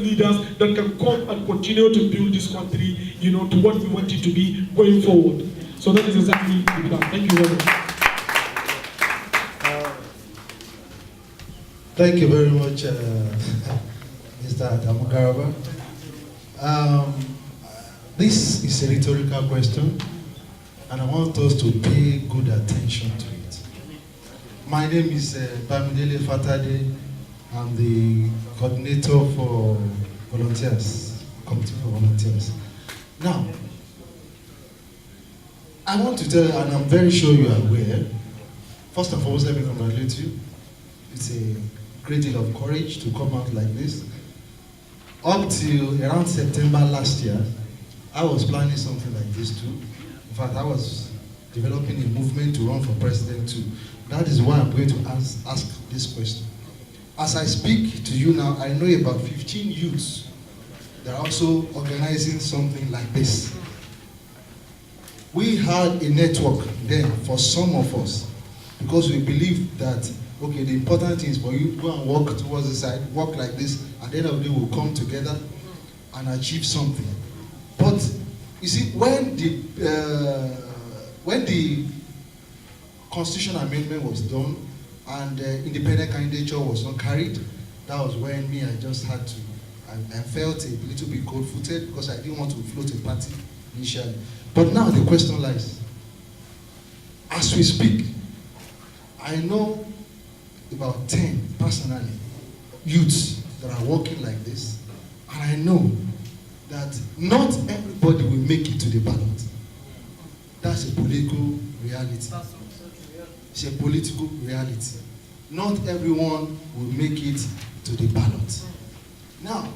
leaders that can come and continue to build this country, to what we want it to be going forward. So that is exactly the plan. Thank you very much. Thank you very much, Mr. Adamu Garba. This is a rhetorical question, and I want us to pay good attention to it. My name is Bamidele Fatade. I'm the coordinator for volunteers, committee for volunteers. Now, I want to tell you, and I'm very sure you are aware, first and foremost, let me congratulate you. It's a great deal of courage to come out like this. Up till around September last year, I was planning something like this too. In fact, I was developing a movement to run for president too. That is why I'm going to ask this question. As I speak to you now, I know about 15 youths that are also organizing something like this. We had a network then for some of us, because we believe that, okay, the important thing is for you to go and walk towards the side, walk like this, at the end of the day we'll come together and achieve something. But you see, when the constitutional amendment was done and independent candidature was not carried, that was when I just had to, I felt a little bit cold-footed because I didn't want to float a party initially. But now the question lies. As we speak, I know about 10 personally youths that are working like this, and I know that not everybody will make it to the ballot. That's a political reality. It's a political reality. Not everyone will make it to the ballot. Now,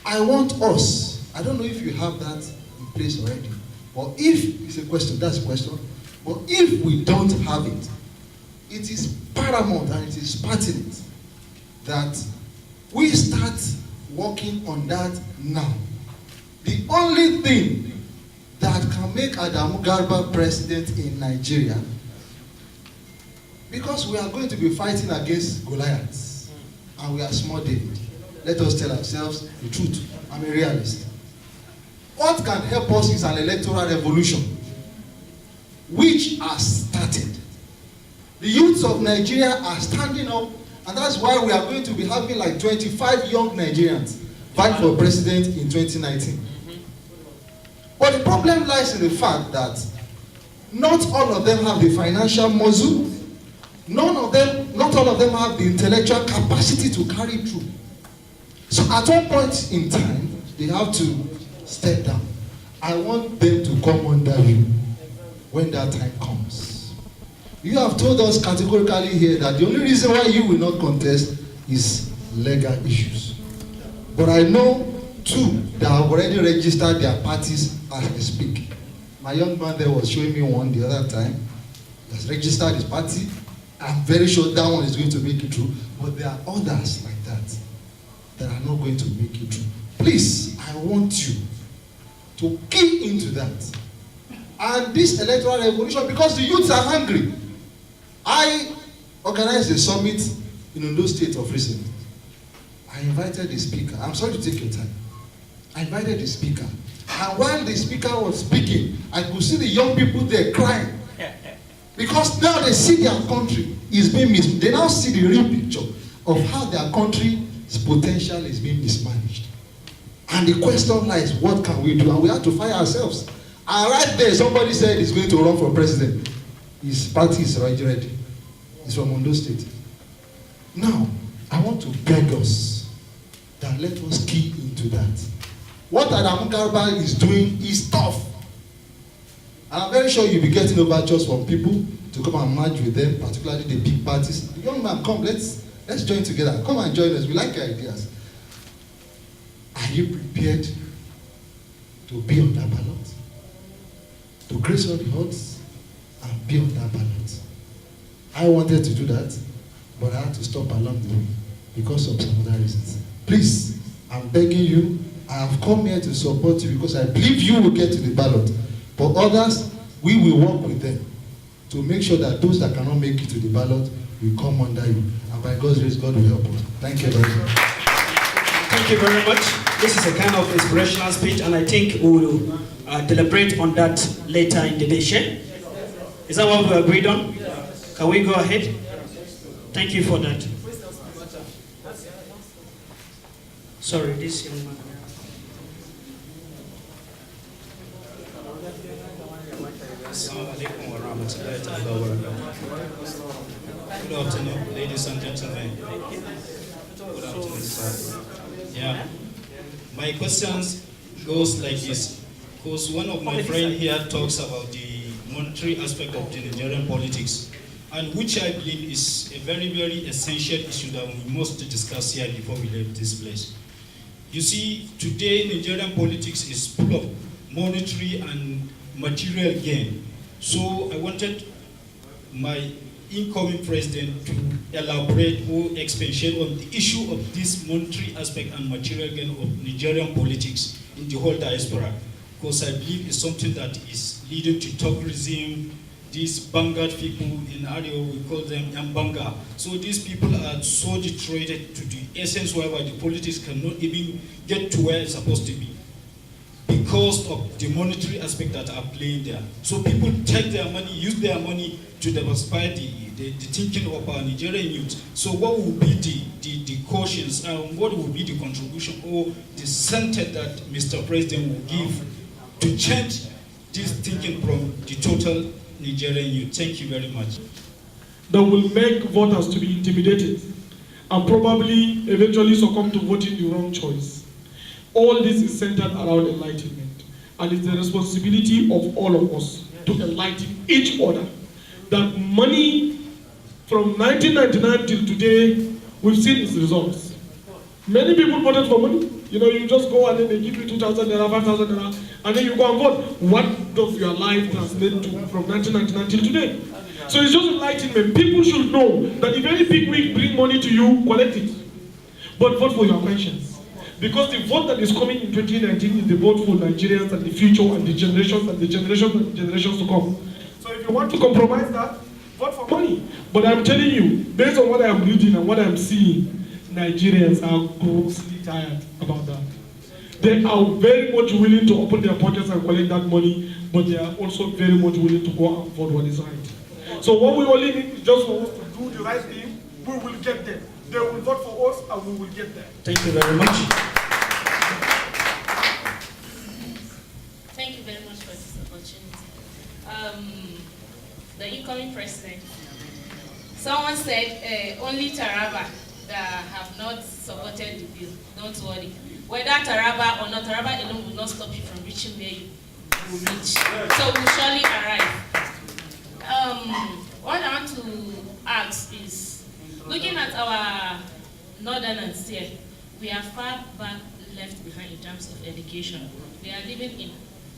I want us, I don't know if you have that in place already, but if, it's a question, that's a question, but if we don't have it, it is paramount and it is pertinent that we start working on that now. The only thing that can make Adamu Garba president in Nigeria, because we are going to be fighting against Goliaths and we are small David. Let us tell ourselves the truth. I'm a realist. What can help us is an electoral revolution which has started. The youths of Nigeria are standing up, and that's why we are going to be having like 25 young Nigerians fight for president in 2019. But the problem lies in the fact that not all of them have the financial muscle, not all of them have the intellectual capacity to carry through. So at one point in time, they have to step down. I want them to come under you when that time comes. You have told us categorically here that the only reason why you will not contest is legal issues. But I know two that have already registered their parties as we speak. My young man there was showing me one the other time. He has registered his party. I'm very sure that one is going to make it through. But there are others like that that are not going to make it through. Please, I want you to key into that. And this electoral revolution, because the youths are hungry. I organized a summit in Ondo State of recent. I invited the speaker. I'm sorry to take your time. I invited the speaker. And while the speaker was speaking, I could see the young people there crying. Because now they see their country is being mismanaged. They now see the real picture of how their country's potential is being mismanaged. And the question lies, what can we do? And we have to find ourselves. And right there, somebody said he's going to run for president. His party is already ready. He's from Ondo State. Now, I want to beg us that let us key into that. What Adamu Garba is doing is tough. And I'm very sure you'll be getting overtures from people to come and merge with them, particularly the big parties. The young man, come, let's join together. Come and join us. We like your ideas. Are you prepared to be on that ballot? To grace all the odds and be on that ballot? I wanted to do that, but I had to stop along the way because of some other reasons. Please, I'm begging you, I have come here to support you because I believe you will get to the ballot. But others, we will work with them to make sure that those that cannot make it to the ballot will come under you. And by God's grace, God will help us. Thank you very much. Thank you very much. This is a kind of inspirational speech, and I think we will deliberate on that later in the day. Is that what we agreed on? Can we go ahead? Thank you for that. Sorry, this young man. Good afternoon, ladies and gentlemen. Good afternoon, sir. Yeah. My questions goes like this, because one of my friends here talks about the monetary aspect of the Nigerian politics, and which I believe is a very, very essential issue that we must discuss here before we leave this place. You see, today Nigerian politics is full of monetary and material gain. So I wanted my incoming president to elaborate or expatiate on the issue of this monetary aspect and material gain of Nigerian politics in the whole diaspora, because I believe it's something that is leading to tokenism. These Bangad people in Ario, we call them Yambanga. So these people are so deteriorated to the essence whereby the politics cannot even get to where it's supposed to be, because of the monetary aspect that are playing there. So people take their money, use their money to diversify the thinking of our Nigerian youth. So what will be the cautions and what will be the contribution or the sentence that Mr. President will give to change this thinking from the total Nigerian youth? Thank you very much. That will make voters to be intimidated and probably eventually succumb to voting the wrong choice. All this is centered around enlightenment, and it's the responsibility of all of us to enlighten each other that money from 1999 till today, we've seen its results. Many people voted for money. You know, you just go and then they give you 2,000 naira, 5,000 naira, and then you go and vote. What does your life translate to from 1999 till today? So it's just enlightenment. People should know that if any big wig bring money to you, collect it. But vote for your conscience. Because the vote that is coming in 2019 is the vote for Nigerians and the future and the generations and the generations and the generations to come. So if you want to compromise that, vote for money. But I'm telling you, based on what I'm reading and what I'm seeing, Nigerians are grossly tired about that. They are very much willing to open their pockets and collect that money, but they are also very much willing to go and vote what is right. So what we only need is just for us to do the right thing. We will get there. They will vote for us and we will get there. Thank you very much. Thank you very much for this opportunity. The incoming president, someone said only Taraba that have not supported the bill. Don't worry. Whether Taraba or not, Taraba alone will not stop you from reaching where you will reach. So we will surely arrive. What I want to ask is, looking at our northerners here, we are far back left behind in terms of education. We are living in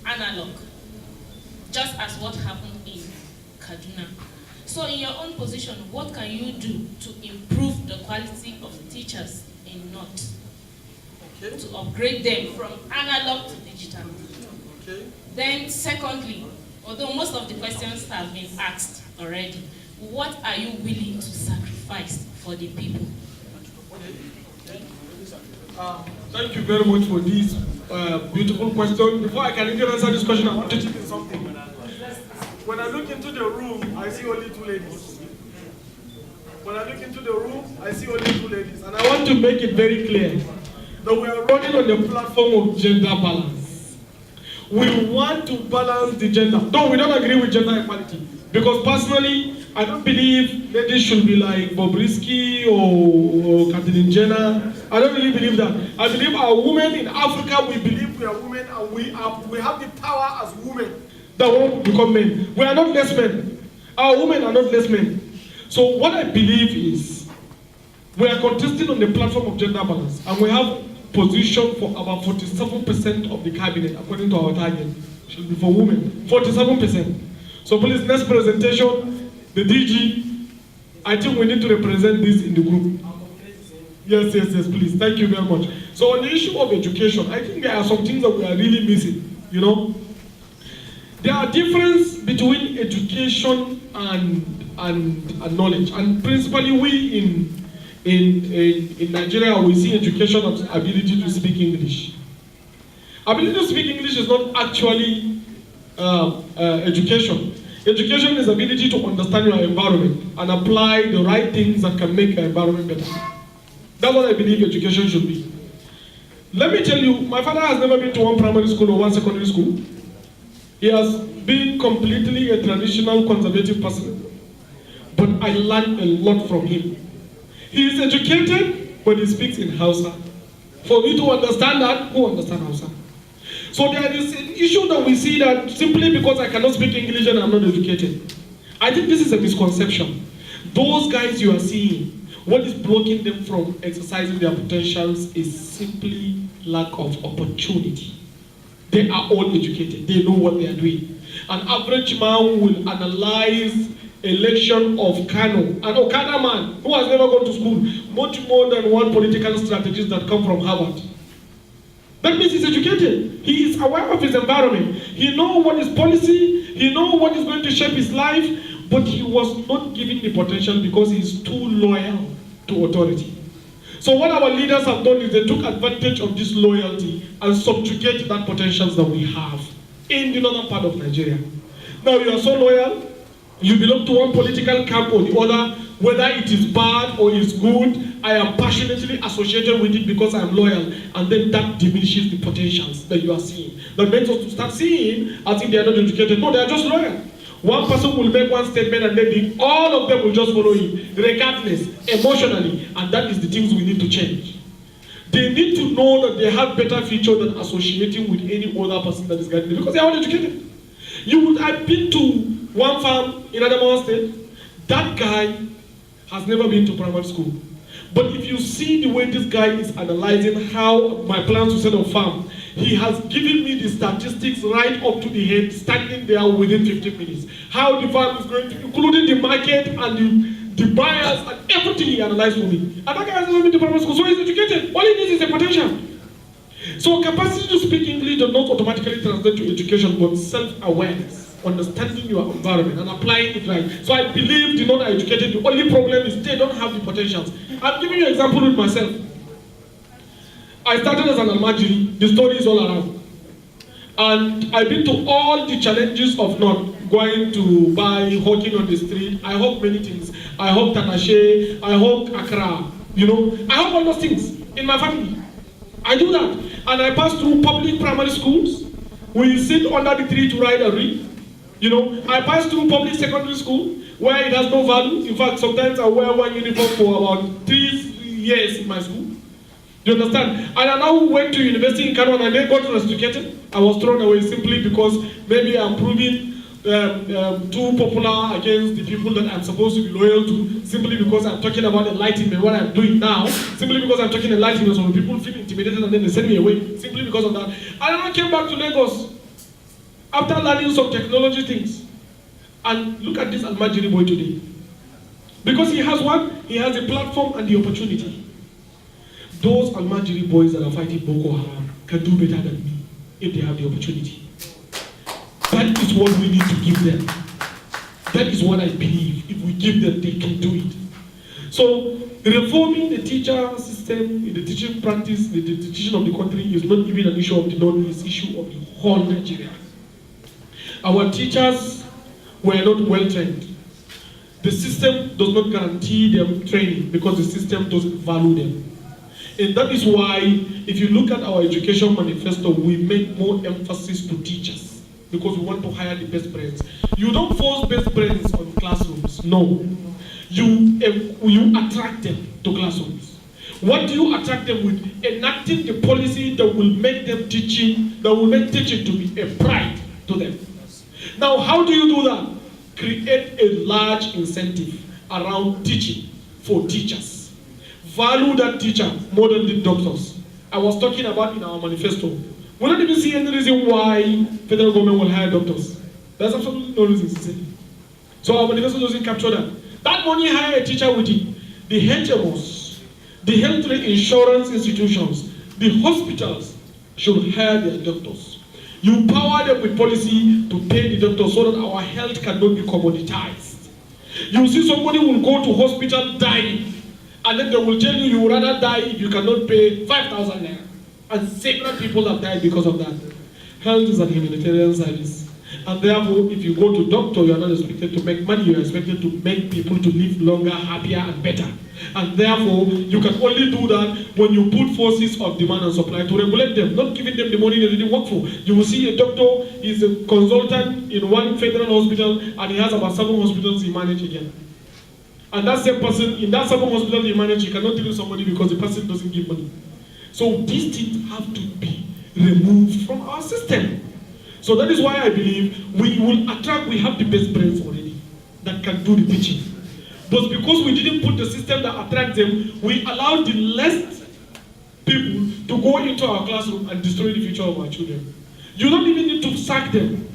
analog, just as what happened in Kaduna. So in your own position, what can you do to improve the quality of teachers in North? Okay. To upgrade them from analog to digital. Okay. Then secondly, although most of the questions have been asked already, what are you willing to sacrifice for the people? Thank you very much for this beautiful question. Before I can even answer this question, I want to tell you something. When I look into the room, I see only two ladies. When I look into the room, I see only two ladies. And I want to make it very clear that we are running on the platform of gender balance. We want to balance the gender. No, we don't agree with gender equality. Because personally, I don't believe ladies should be like Bobrisky or Kathleen Jenner. I don't really believe that. I believe our women in Africa, we believe we are women and we have the power as women that won't become men. We are not less men. Our women are not less men. So what I believe is we are contesting on the platform of gender balance, and we have position for about 47% of the cabinet according to our target should be for women. 47%. So please, next presentation, the DG, I think we need to represent this in the group. Yes, please. Thank you very much. So on the issue of education, I think there are some things that we are really missing, you know. There are differences between education and knowledge, and principally we in Nigeria, we see education as ability to speak English. Ability to speak English is not actually education. Education is ability to understand your environment and apply the right things that can make your environment better. That's what I believe education should be. Let me tell you, my father has never been to one primary school or one secondary school. He has been completely a traditional conservative person. But I learned a lot from him. He is educated, but he speaks in Hausa. For me to understand that, who understands Hausa? So there is an issue that we see that simply because I cannot speak English and I'm not educated. I think this is a misconception. Those guys you are seeing, what is blocking them from exercising their potentials is simply lack of opportunity. They are all educated. They know what they are doing. An average man will analyze election of Kano, an Okada man who has never gone to school, much more than one political strategist that come from Harvard. That means he's educated. He is aware of his environment. He knows what is policy. He knows what is going to shape his life. But he was not given the potential because he is too loyal to authority. So what our leaders have done is they took advantage of this loyalty and subjugated that potentials that we have in the northern part of Nigeria. Now you are so loyal, you belong to one political camp or the other, whether it is bad or it's good, I am passionately associated with it because I am loyal, and then that diminishes the potentials that you are seeing. That makes us to start seeing as if they are not educated. No, they are just loyal. One person will make one statement and then all of them will just follow him, regardless, emotionally, and that is the things we need to change. They need to know that they have better future than associating with any other person that is guiding them because they are all educated. I've been to one farm in Adamawa State. That guy has never been to primary school. But if you see the way this guy is analyzing how my plans to set up farm, he has given me the statistics right up to the head, standing there within 15 minutes. How the farm is going to, including the market and the buyers and everything he analyzed for me. And that guy has never been to primary school, so he's educated. All he needs is a potential. So capacity to speak English does not automatically translate to education, but self-awareness. Understanding your environment and applying it right. So I believe the non-educated, the only problem is they don't have the potentials. I'm giving you an example with myself. I started as an almajiri, the story is all around. And I've been to all the challenges of not going to buy, hawking on the street. I hawk many things. I hawk Tanashe, I hawk Accra, I hawk all those things in my family. I do that. And I pass through public primary schools. We sit under the tree to ride and read. I pass through public secondary school where it has no value. In fact, sometimes I wear one uniform for about 3 years in my school. Do you understand? And I now went to university in Kano and I then got restricted. I was thrown away simply because maybe I'm proving too popular against the people that I'm supposed to be loyal to, simply because I'm talking about enlightenment, what I'm doing now, simply because I'm talking enlightenment, so people feel intimidated and then they send me away, simply because of that. And then I came back to Lagos after learning some technology things. And look at this Almajiri boy today. Because he has what? He has a platform and the opportunity. Those Almajiri boys that are fighting Boko Haram can do better than me if they have the opportunity. That is what we need to give them. That is what I believe. If we give them, they can do it. So reforming the teacher system, the teaching practice, the teaching of the country is not even an issue of the North, it's an issue of the whole Nigeria. Our teachers were not well trained. The system does not guarantee them training because the system doesn't value them. And that is why, if you look at our education manifesto, we make more emphasis to teachers because we want to hire the best brains. You don't force best brains on classrooms, no. You attract them to classrooms. What do you attract them with? Enacting the policy that will make them teaching, that will make teaching to be a pride to them. Now, how do you do that? Create a large incentive around teaching for teachers. Value that teacher more than the doctors. I was talking about in our manifesto. We don't even see any reason why federal government will hire doctors. There's absolutely no reason to say. So our manifesto doesn't capture that. That money hire a teacher with it. The HMOs, the health insurance institutions, the hospitals should hire their doctors. You power them with policy to pay the doctors so that our health cannot be commoditized. You see somebody will go to hospital dying And then they will tell you would rather die if you cannot pay 5,000 naira. And several people have died because of that. Health is a humanitarian service. And therefore, if you go to doctor, you are not expected to make money, you are expected to make people to live longer, happier, and better. And therefore, you can only do that when you put forces of demand and supply to regulate them, not giving them the money they didn't work for. You will see a doctor is a consultant in one federal hospital, and he has about 7 hospitals he manages again. And that same person, in that 7 hospitals he manages, he cannot tell somebody because the person doesn't give money. So these things have to be removed from our system. So that is why I believe we will attract, we have the best brains already that can do the teaching. But because we didn't put the system that attracts them, we allow the less people to go into our classroom and destroy the future of our children. You don't even need to sack them.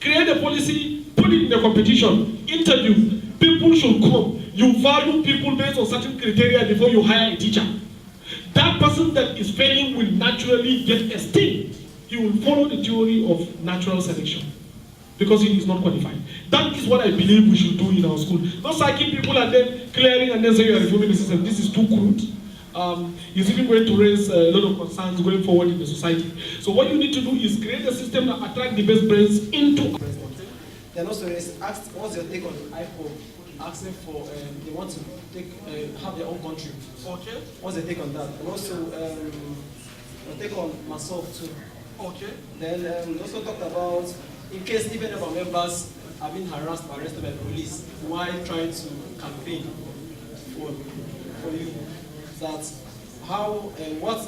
Create a policy, put it in the competition, interview. People should come. You value people based on certain criteria before you hire a teacher. That person that is failing will naturally get esteemed. He will follow the theory of natural selection because he is not qualified. That is what I believe we should do in our school. Not sacking people and then clearing and then saying you are reforming the system. This is too crude. It's even going to raise a lot of concerns going forward in the society. So what you need to do is create a system that attracts the best brains into. Then also asked, what's your take on IPOB asking for they want to have their own country? Okay. What's your take on that? And also your take on myself too. Okay. Then we also talked about in case even if our members have been harassed or arrested by police while trying to campaign for you, that how what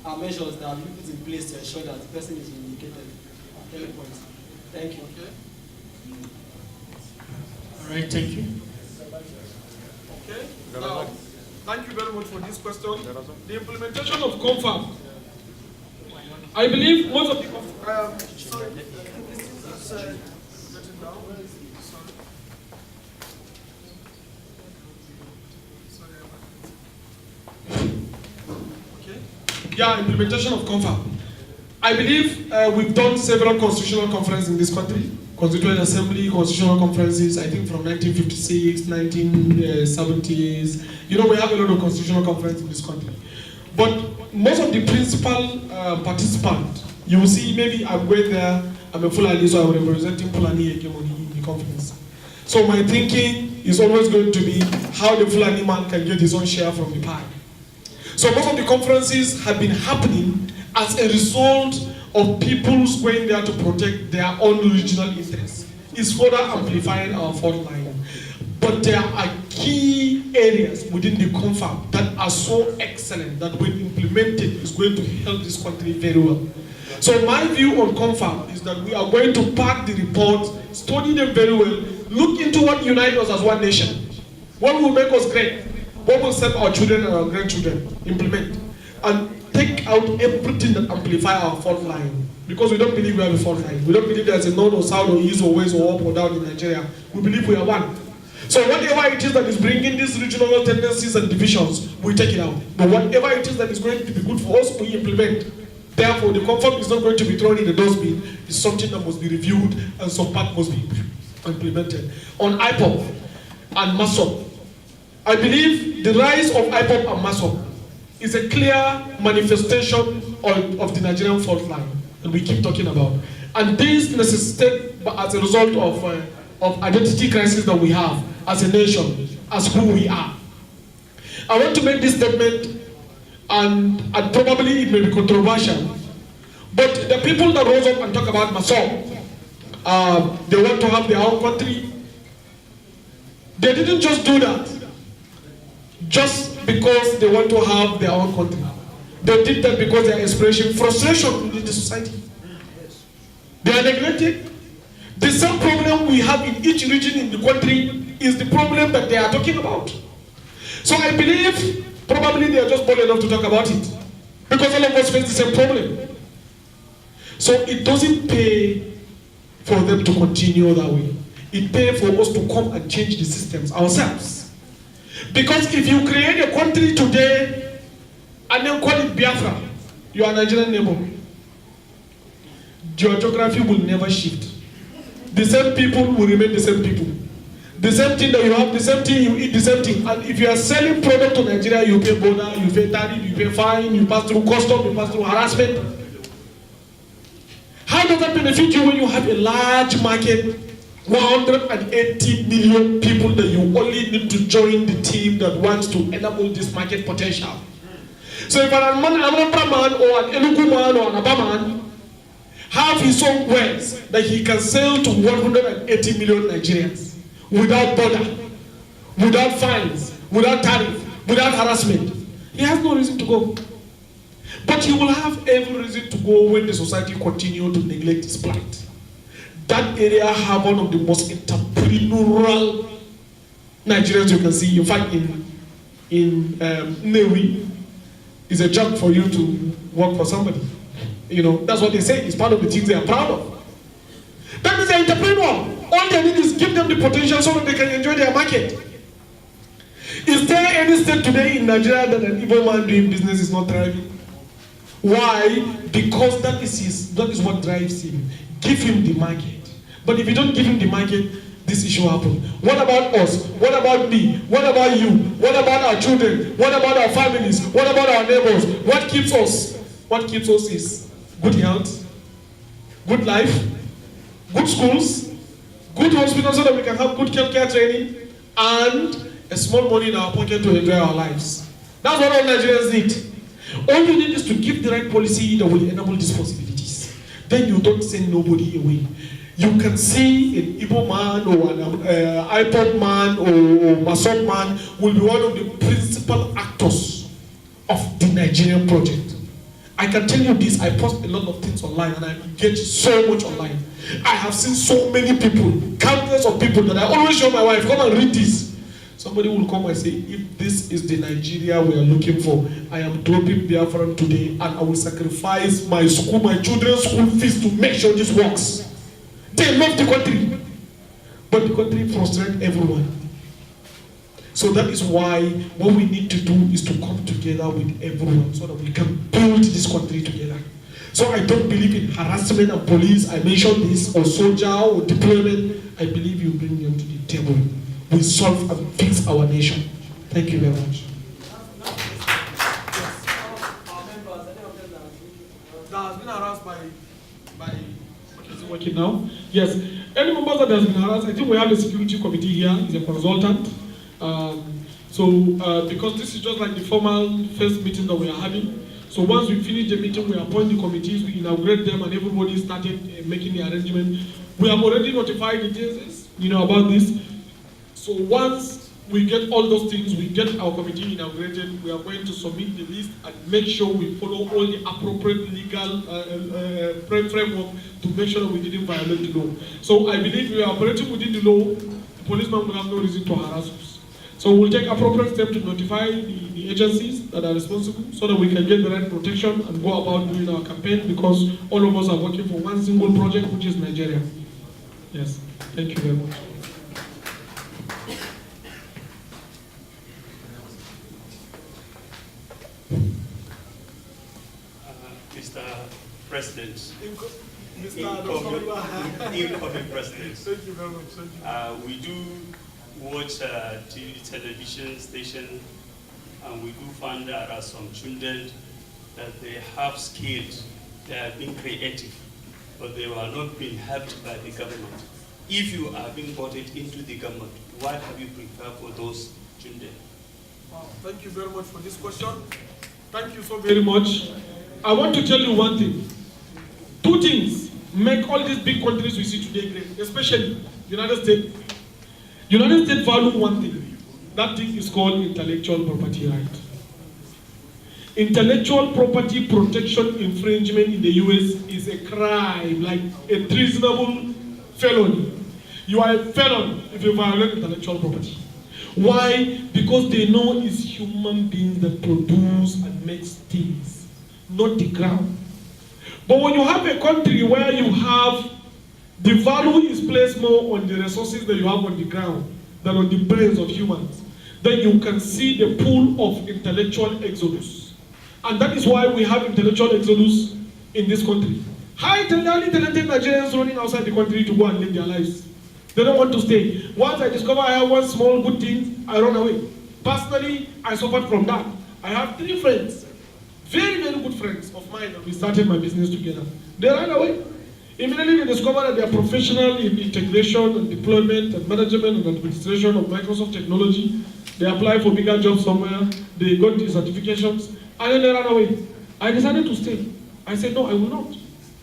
are measures that we put in place to ensure that the person is vindicated? Any point? Thank you. Okay. All right, thank you. Okay. Now, thank you very much for this question. The implementation of CONFAB. I believe most of the sorry. Getting down. Okay. Yeah, implementation of CONFAB. I believe we've done several constitutional conferences in this country. Constituent Assembly, constitutional conferences, I think from 1956, 1970s. You know, we have a lot of constitutional conferences in this country. But most of the principal participants, you will see, maybe I'm going there, I'm a Fulani, so I'm representing Fulani hegemony in the conference. So my thinking is always going to be how the Fulani man can get his own share from the pie. So most of the conferences have been happening as a result of people going there to protect their own regional interests. It's further amplifying our fault line. But there are key areas within the CONFAB that are so excellent that when implemented is going to help this country very well. So my view on CONFAB is that we are going to pack the reports, study them very well, look into what unites us as one nation, what will make us great, what will serve our children and our grandchildren, implement, and take out everything that amplifies our fault line. Because we don't believe we have a fault line. We don't believe there's a north or south or east or west or up or down in Nigeria. We believe we are one. So whatever it is that is bringing these regional tendencies and divisions, we take it out. But whatever it is that is going to be good for us, we implement. Therefore, the CONFAB is not going to be thrown in the dustbin. It's something that must be reviewed and some part must be implemented. On IPOB and MASSOB, I believe the rise of IPOB and MASSOB is a clear manifestation of the Nigerian fault line that we keep talking about. And this necessitates as a result of identity crisis that we have as a nation, as who we are. I want to make this statement, and probably it may be controversial, but the people that rose up and talk about MASSOB, they want to have their own country. They didn't just do that just because they want to have their own country. They did that because they are expressing frustration within the society. They are neglected. The same problem we have in each region in the country is the problem that they are talking about. So I believe probably they are just bold enough to talk about it because all of us face the same problem. So it doesn't pay for them to continue that way. It pays for us to come and change the systems ourselves. Because if you create a country today and then call it Biafra, you are a Nigerian neighbor. Your geography will never shift. The same people will remain the same people. The same thing that you have, the same thing you eat, the same thing. And if you are selling product to Nigeria, you pay border, you pay tariff, you pay fine, you pass through custom, you pass through harassment. How does that benefit you when you have a large market, 180 million people that you only need to join the team that wants to enable this market potential? So if an Anambra man or an Enugu man or an Aba man have his own wares that he can sell to 180 million Nigerians without border, without fines, without tariff, without harassment, he has no reason to go. But he will have every reason to go when the society continue to neglect his plight. That area have one of the most entrepreneurial Nigerians you can see. In fact, in Nnewi, it's a job for you to work for somebody. You know, that's what they say. It's part of the things they are proud of. That means they're entrepreneur. All they need is give them the potential so that they can enjoy their market. Is there any state today in Nigeria that an evil man doing business is not thriving? Why? Because that is what drives him. Give him the market. But if you don't give him the market, this issue happens. What about us? What about me? What about you? What about our children? What about our families? What about our neighbors? What keeps us? What keeps us is good health, good life, good schools, good hospitals so that we can have good healthcare training, and a small money in our pocket to enjoy our lives. That's what all Nigerians need. All you need is to give the right policy that will enable these possibilities. Then you don't send nobody away. You can see an Igbo man or an iPod man or Masop man will be one of the principal actors of the Nigerian project. I can tell you this, I post a lot of things online and I engage so much online. I have seen so many people, countless of people that I always show my wife, come and read this. Somebody will come and say, if this is the Nigeria we are looking for, I am dropping Biafran today and I will sacrifice my school, my children's school fees to make sure this works. They love the country, but the country frustrates everyone. So that is why what we need to do is to come together with everyone so that we can build this country together. So I don't believe in harassment and police. I mentioned this, or soldier or deployment. I believe you bring them to the table. We solve and fix our nation. Thank you very much. That has been harassed by is it working now? Yes. Any members that has been harassed, I think we have a security committee here, is a consultant. Because this is just like the formal first meeting that we are having. So once we finish the meeting, we appoint the committees, we inaugurate them, and everybody started making the arrangement. We have already notified the DSS, about this. So once we get all those things, we get our committee inaugurated, we are going to submit the list and make sure we follow all the appropriate legal framework to make sure that we didn't violate the law. So I believe we are operating within the law. The policeman will have no reason to harass us. So we'll take appropriate steps to notify the agencies that are responsible so that we can get the right protection and go about doing our campaign, because all of us are working for one single project, which is Nigeria. Yes, thank you very much. Mr. President, Incoming President. Thank you very much. Thank you. We do watch television station, and we do find there are some children that they have skills, they are being creative, but they are not being helped by the government. If you are being voted into the government, what have you prepared for those children? Wow, thank you very much for this question. Thank you so very much. I want to tell you one thing. Two things make all these big countries we see today great, especially United States. United States value one thing. That thing is called intellectual property right. Intellectual property protection infringement in the US is a crime, like a treasonable felony. You are a felon if you violate intellectual property. Why? Because they know it's human beings that produce and make things, not the ground. But when you have a country where you have the value is placed more on the resources that you have on the ground than on the brains of humans, then you can see the pool of intellectual exodus. And that is why we have intellectual exodus in this country. Highly talented Nigerians running outside the country to go and live their lives. They don't want to stay. Once I discover I have one small good thing, I run away. Personally, I suffered from that. I have 3 friends, very, very good friends of mine, and we started my business together. They ran away. Immediately they discover that they are professional in integration and deployment and management and administration of Microsoft technology. They apply for bigger jobs somewhere, they got the certifications, and then they ran away. I decided to stay. I said, no, I will not.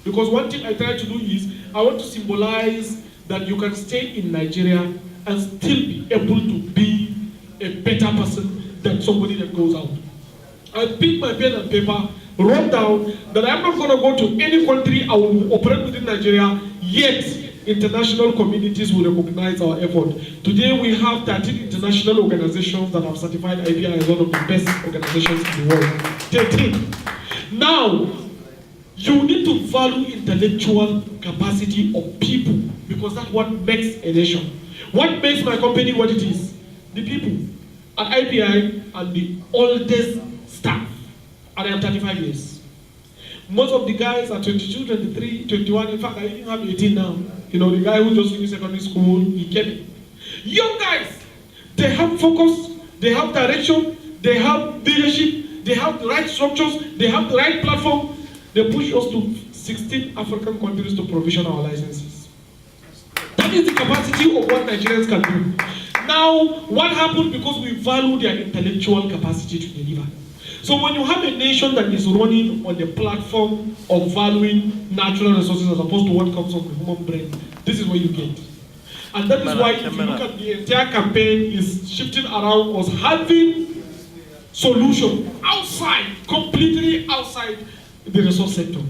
Because one thing I try to do is, I want to symbolize that you can stay in Nigeria and still be able to be a better person than somebody that goes out. I picked my pen and paper, wrote down that I'm not going to go to any country, I will operate within Nigeria, yet international communities will recognize our effort. Today we have 13 international organizations that have certified IBI as one of the best organizations in the world. 13. Now, you need to value intellectual capacity of people, because that's what makes a nation. What makes my company what it is? The people. At IBI, I'm the oldest staff, and I am 35 years. Most of the guys are 22, 23, 21. In fact, I even have 18 now. You know, the guy who just finished secondary school, he came in. Young guys, they have focus, they have direction, they have leadership, they have the right structures, they have the right platform. They push us to 16 African countries to provision our licenses. That is the capacity of what Nigerians can do. Now, what happened because we value their intellectual capacity to deliver? So when you have a nation that is running on the platform of valuing natural resources as opposed to what comes from the human brain, this is what you get. And that is why if you look at the entire campaign is shifting around us having solution outside, completely outside the resource sector.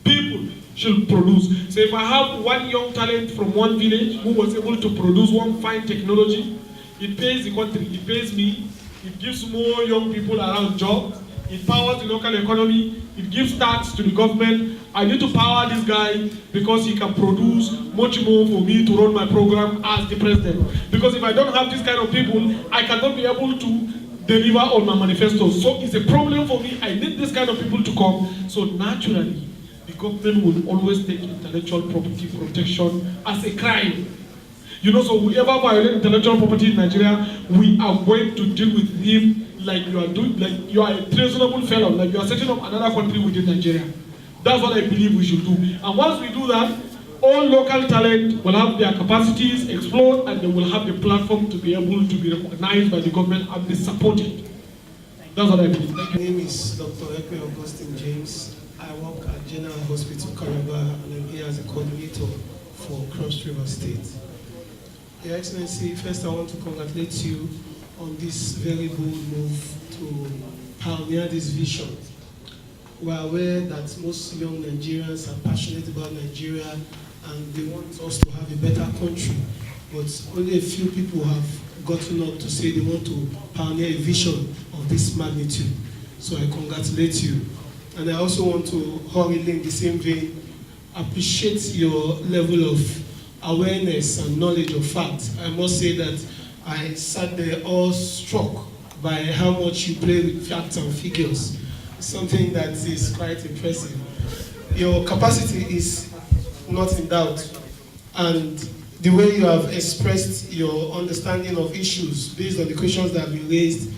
People should produce. So if I have one young talent from one village who was able to produce one fine technology, it pays the country, it pays me, it gives more young people around jobs, it powers the local economy, it gives tax to the government. I need to power this guy because he can produce much more for me to run my program as the president. Because if I don't have this kind of people, I cannot be able to deliver on my manifesto. So it's a problem for me. I need this kind of people to come. So naturally, the government will always take intellectual property protection as a crime. You know, so whoever violates intellectual property in Nigeria, we are going to deal with him like you are doing, like you are a treasonable fellow, like you are setting up another country within Nigeria. That's what I believe we should do. And once we do that, all local talent will have their capacities explored, and they will have the platform to be able to be recognized by the government and be supported. That's what I believe. My name is Dr. Ekwe Augustine James. I work at General Hospital Calabar, and I'm here as a coordinator for Cross River State. Your Excellency, first I want to congratulate you on this very bold move to pioneer this vision. We are aware that most young Nigerians are passionate about Nigeria and they want us to have a better country, but only a few people have gotten up to say they want to pioneer a vision of this magnitude. So I congratulate you. And I also want to hurriedly, in the same vein, appreciate your level of awareness and knowledge of facts. I must say that I sat there awestruck by how much you play with facts and figures. Something that is quite impressive. Your capacity is not in doubt, and the way you have expressed your understanding of issues based on the questions that have been raised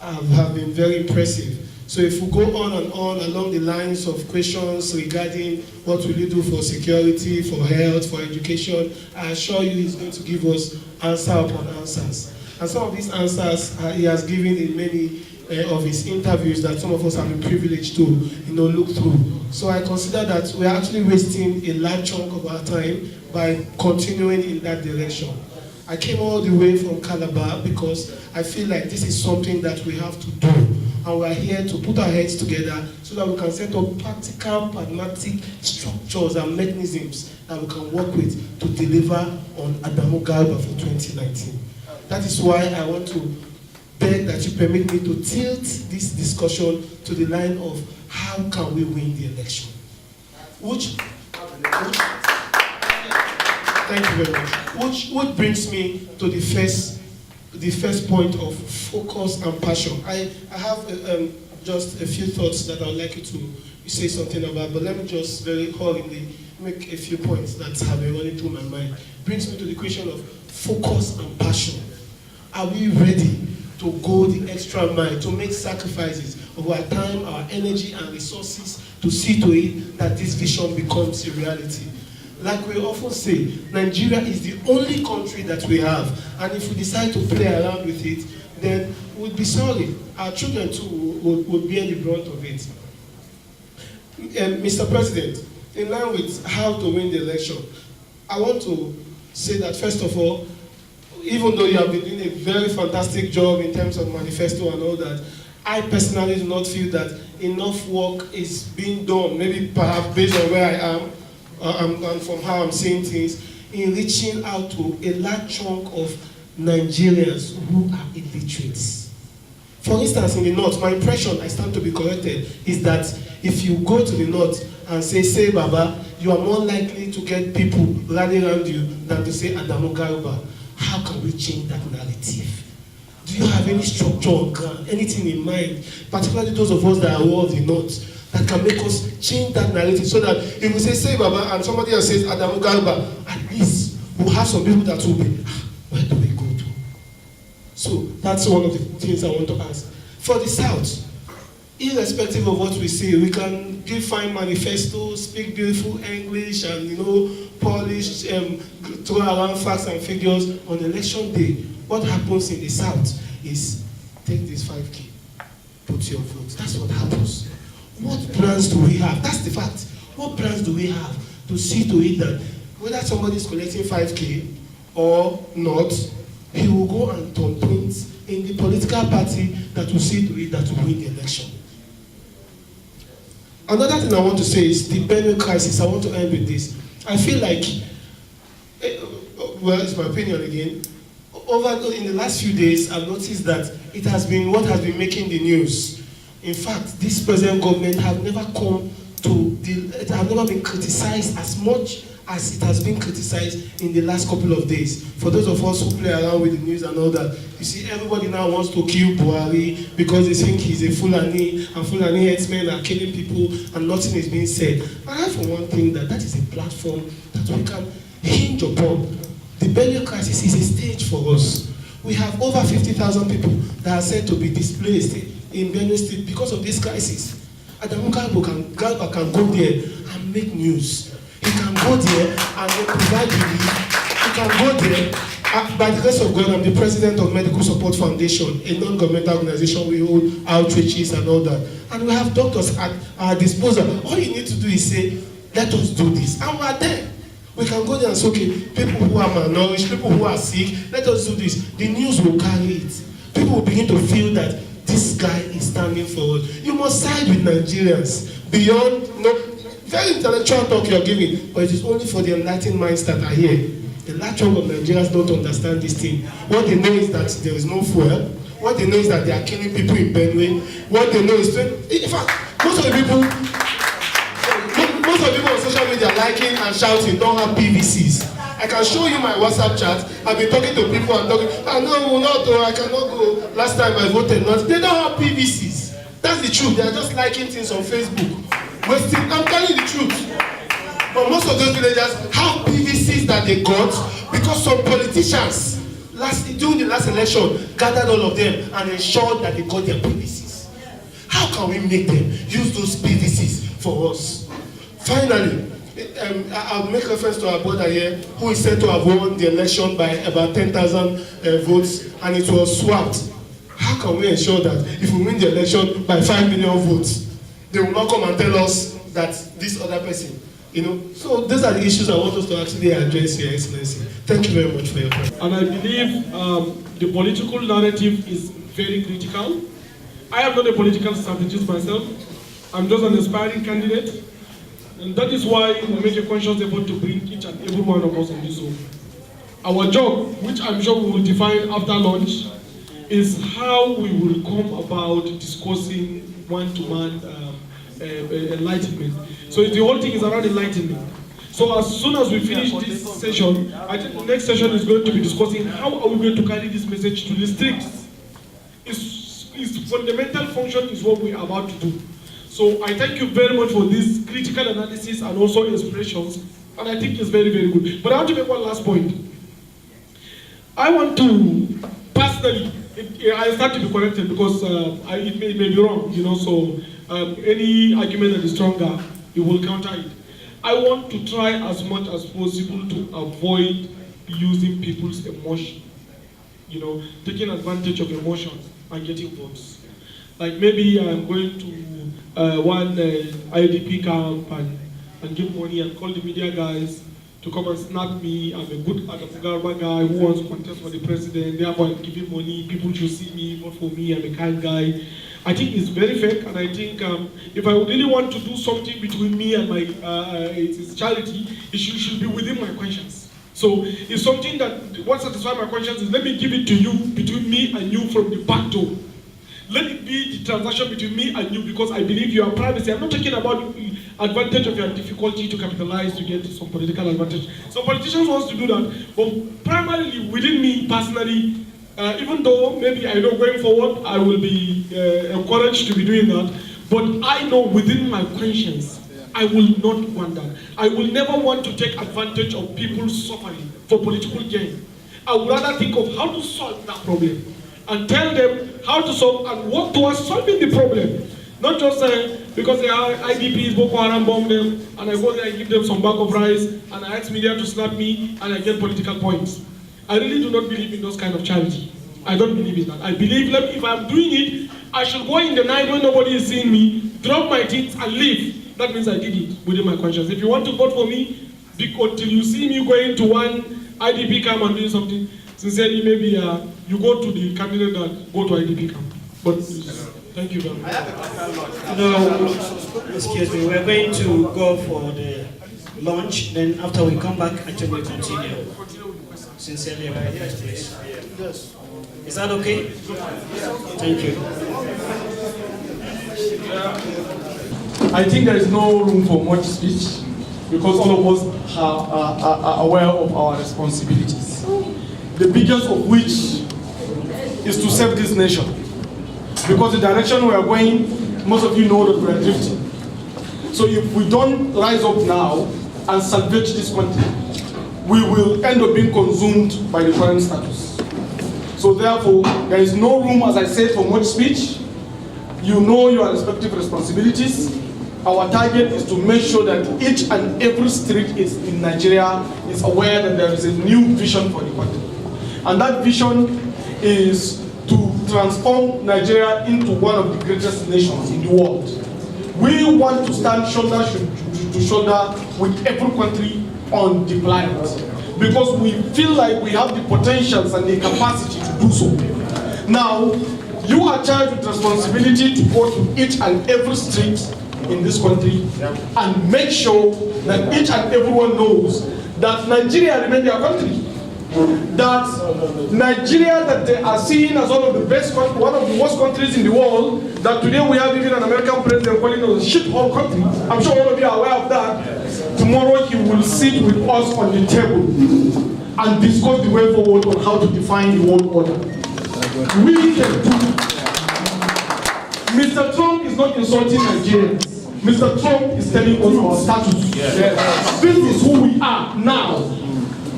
have been very impressive. So if we go on and on along the lines of questions regarding what will you do for security, for health, for education, I assure you he's going to give us answer upon answers. And some of these answers he has given in many of his interviews that some of us have been privileged to look through. So I consider that we are actually wasting a large chunk of our time by continuing in that direction. I came all the way from Calabar because I feel like this is something that we have to do. And we are here to put our heads together so that we can set up practical, pragmatic structures and mechanisms that we can work with to deliver on Adamu Galba for 2019. That is why I want to beg that you permit me to tilt this discussion to the line of how can we win the election? Thank you very much. Which brings me to the first point of focus and passion. I have just a few thoughts that I would like you to say something about, but let me just very hurriedly make a few points that have been running through my mind. Brings me to the question of focus and passion. Are we ready to go the extra mile, to make sacrifices of our time, our energy and resources to see to it that this vision becomes a reality? Like we often say, Nigeria is the only country that we have, and if we decide to play around with it, then we'll be sorry. Our children too will bear the brunt of it. Mr. President, in line with how to win the election, I want to say that first of all, even though you have been doing a very fantastic job in terms of manifesto and all that, I personally do not feel that enough work is being done, maybe perhaps based on where I am and from how I'm seeing things, in reaching out to a large chunk of Nigerians who are illiterate. For instance, in the north, my impression, I stand to be corrected, is that if you go to the north and say Baba, you are more likely to get people rallying around you than to say Adamu Garba. How can we change that narrative? Do you have any structure on ground, anything in mind, particularly those of us that are all of the north, that can make us change that narrative so that if we say Baba and somebody else says Adamu Garba, at least we'll have some people that will be, where do we go to? So that's one of the things I want to ask. For the South, irrespective of what we say, we can give fine manifestos, speak beautiful English, and polish, throw around facts and figures. On election day, what happens in the South is take this 5K, put your vote. That's what happens. What plans do we have? That's the fact. What plans do we have to see to it that whether somebody is collecting 5K or not, he will go and turn points in the political party that will see to it that will win the election? Another thing I want to say is the Benue crisis. I want to end with this. I feel like, well, it's my opinion again, in the last few days, I've noticed that it has been what has been making the news. In fact, this present government have never been criticized as much as it has been criticized in the last couple of days. For those of us who play around with the news and all that, you see everybody now wants to kill Buhari because they think he's a Fulani, and Fulani headsmen are killing people and nothing is being said. I for one thing that is a platform that we can hinge upon. The Benue crisis is a stage for us. We have over 50,000 people that are said to be displaced in Benue State because of this crisis. Adamu Garba can go there and make news. He can go there and provide relief. He can go there. By the grace of God, I'm the president of Medical Support Foundation, a non-governmental organization. We hold outreaches and all that. And we have doctors at our disposal. All you need to do is say, let us do this. And we are there. We can go there and say, okay, people who are malnourished, people who are sick, let us do this. The news will carry it. People will begin to feel that this guy is standing for us. You must side with Nigerians beyond very intellectual talk you're giving, but it is only for the enlightened minds that are here. The large chunk of Nigerians don't understand this thing. What they know is that there is no fuel. What they know is that they are killing people in Benue. What they know is, in fact, most of the people on social media liking and shouting don't have PVCs. I can show you my WhatsApp chat. I've been talking to people and talking. I cannot go. Last time I voted not. They don't have PVCs. That's the truth. They are just liking things on Facebook. I'm telling you the truth. But most of those villagers have PVCs that they got because some politicians during the last election gathered all of them and ensured that they got their PVCs. How can we make them use those PVCs for us? Finally, I'll make reference to our brother here who is said to have won the election by about 10,000 votes and it was swapped. How can we ensure that if we win the election by 5 million votes, they will not come and tell us that this other person, So those are the issues I want us to actually address here, Excellency. Thank you very much for your time. And I believe the political narrative is very critical. I am not a political strategist myself. I'm just an aspiring candidate. And that is why we make a conscious effort to bring each and every one of us on this room. Our job, which I'm sure we will define after lunch, is how we will come about discussing one-to-one enlightenment. So the whole thing is around enlightenment. So as soon as we finish this session, I think the next session is going to be discussing how are we going to carry this message to the streets. Its fundamental function is what we are about to do. So I thank you very much for this critical analysis and also inspirations, and I think it's very, very good. But I want to make one last point. I want to, personally, I start to be corrected because it may be wrong, you know, so any argument that is stronger, you will counter it. I want to try as much as possible to avoid using people's emotion, you know, taking advantage of emotions and getting votes. Like maybe I'm going to one IDP camp and give money and call the media guys to come and snap me. I'm a good Adamugarba guy who wants to contest for the president, therefore I'm giving money, people should see me, vote for me, I'm a kind guy. I think it's very fake, and I think if I really want to do something between me and my it's charity, it should be within my conscience. So it's something that what satisfies my conscience is, let me give it to you, between me and you from the back door. Let it be the transaction between me and you, because I believe you are privacy. I'm not talking about advantage of your difficulty to capitalize to get some political advantage. Some politicians want to do that, but primarily within me personally, even though maybe I know going forward I will be encouraged to be doing that, but I know within my conscience I will not want that. I will never want to take advantage of people suffering for political gain. I would rather think of how to solve that problem and tell them how to solve and work towards solving the problem. Not just because they are IDPs, Boko Haram bomb them, and I go there and give them some bag of rice, and I ask media to slap me, and I get political points. I really do not believe in those kind of charity. I don't believe in that. I believe if I'm doing it, I should go in the night when nobody is seeing me, drop my things and leave. That means I did it within my conscience. If you want to vote for me, until you see me going to one IDP camp and doing something, sincerely, maybe you go to the candidate that go to IDP camp. But thank you very much. No, excuse me, we're going to go for the lunch, then after we come back, I think we'll continue. Sincerely, yes, please. Is that okay? Thank you. I think there is no room for much speech because all of us are aware of our responsibilities. The biggest of which is to save this nation. Because the direction we are going, most of you know that we are drifting. So if we don't rise up now and salvage this country, we will end up being consumed by the current status. So therefore, there is no room, as I said, for much speech. You know your respective responsibilities. Our target is to make sure that each and every street in Nigeria is aware that there is a new vision for the country. And that vision is to transform Nigeria into one of the greatest nations in the world. We want to stand shoulder to shoulder with every country on the planet because we feel like we have the potentials and the capacity to do so. Now, you are charged with responsibility to go to each and every street in this country and make sure that each and everyone knows that Nigeria remains their country. That Nigeria, that they are seen as one of the best, one of the worst countries in the world, that today we have even an American president calling us a shithole country. I'm sure all of you are aware of that. Tomorrow he will sit with us on the table and discuss the way forward on how to define the world order. We can do it. Mr. Trump is not insulting Nigerians. Mr. Trump is telling us our status. Yes. This is who we are now.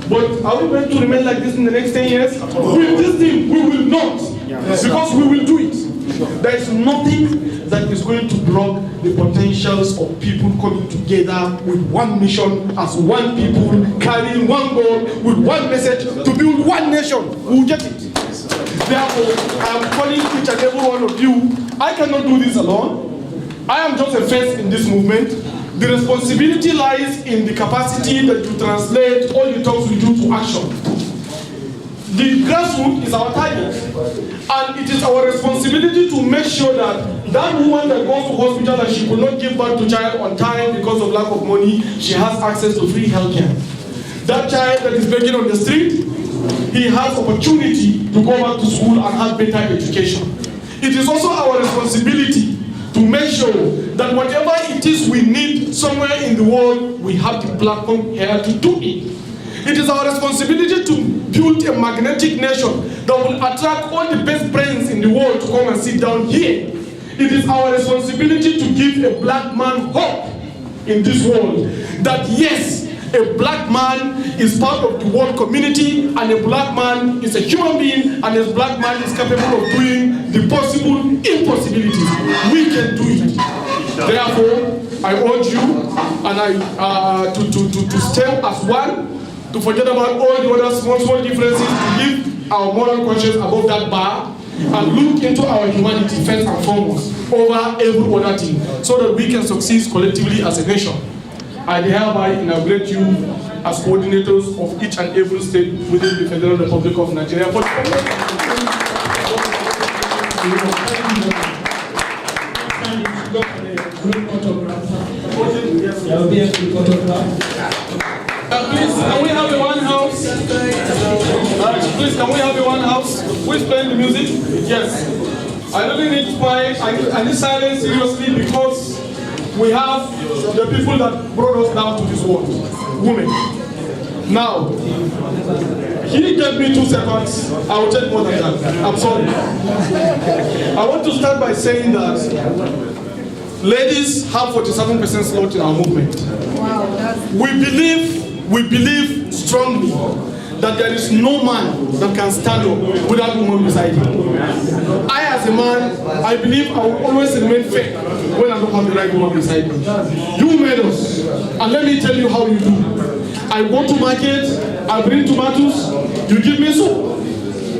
But are we going to remain like this in the next 10 years? With this thing, we will not. Because we will do it. There is nothing that is going to block the potentials of people coming together with one mission, as one people, carrying one goal, with one message, to build one nation. We will get it. Therefore, I am calling each and every one of you. I cannot do this alone. I am just a face in this movement. The responsibility lies in the capacity that you translate all the talks we do to action. The grassroots is our target. And it is our responsibility to make sure that that woman that goes to hospital and she could not give birth to child on time because of lack of money, she has access to free healthcare. That child that is begging on the street, he has opportunity to go back to school and have better education. It is also our responsibility to make sure that whatever it is we need somewhere in the world, we have the platform here to do it. It is our responsibility to build a magnetic nation that will attract all the best brains in the world to come and sit down here. It is our responsibility to give a black man hope in this world. That yes, a black man is part of the world community, and a black man is a human being, and a black man is capable of doing the possible impossibilities. We can do it. Therefore, I urge you and to stay as one, to forget about all the other small differences, to live our moral conscience above that bar, and look into our humanity first and foremost over every other thing, so that we can succeed collectively as a nation. I hereby inaugurate you as coordinators of each and every state within the Federal Republic of Nigeria. Please, can we have a one house? Please, can we have a one house? Who is playing the music? Yes. I really need quiet. I need silence seriously, because we have the people that brought us down to this world, women. Now, he gave me 2 seconds. I will take more than that. I'm sorry. I want to start by saying that ladies have 47% slot in our movement. We believe strongly that there is no man that can stand up without a woman beside him. I, as a man, I believe I will always remain fair when I don't have the right woman beside me. You made us, and let me tell you how you do. I go to market, I bring tomatoes, you give me soup.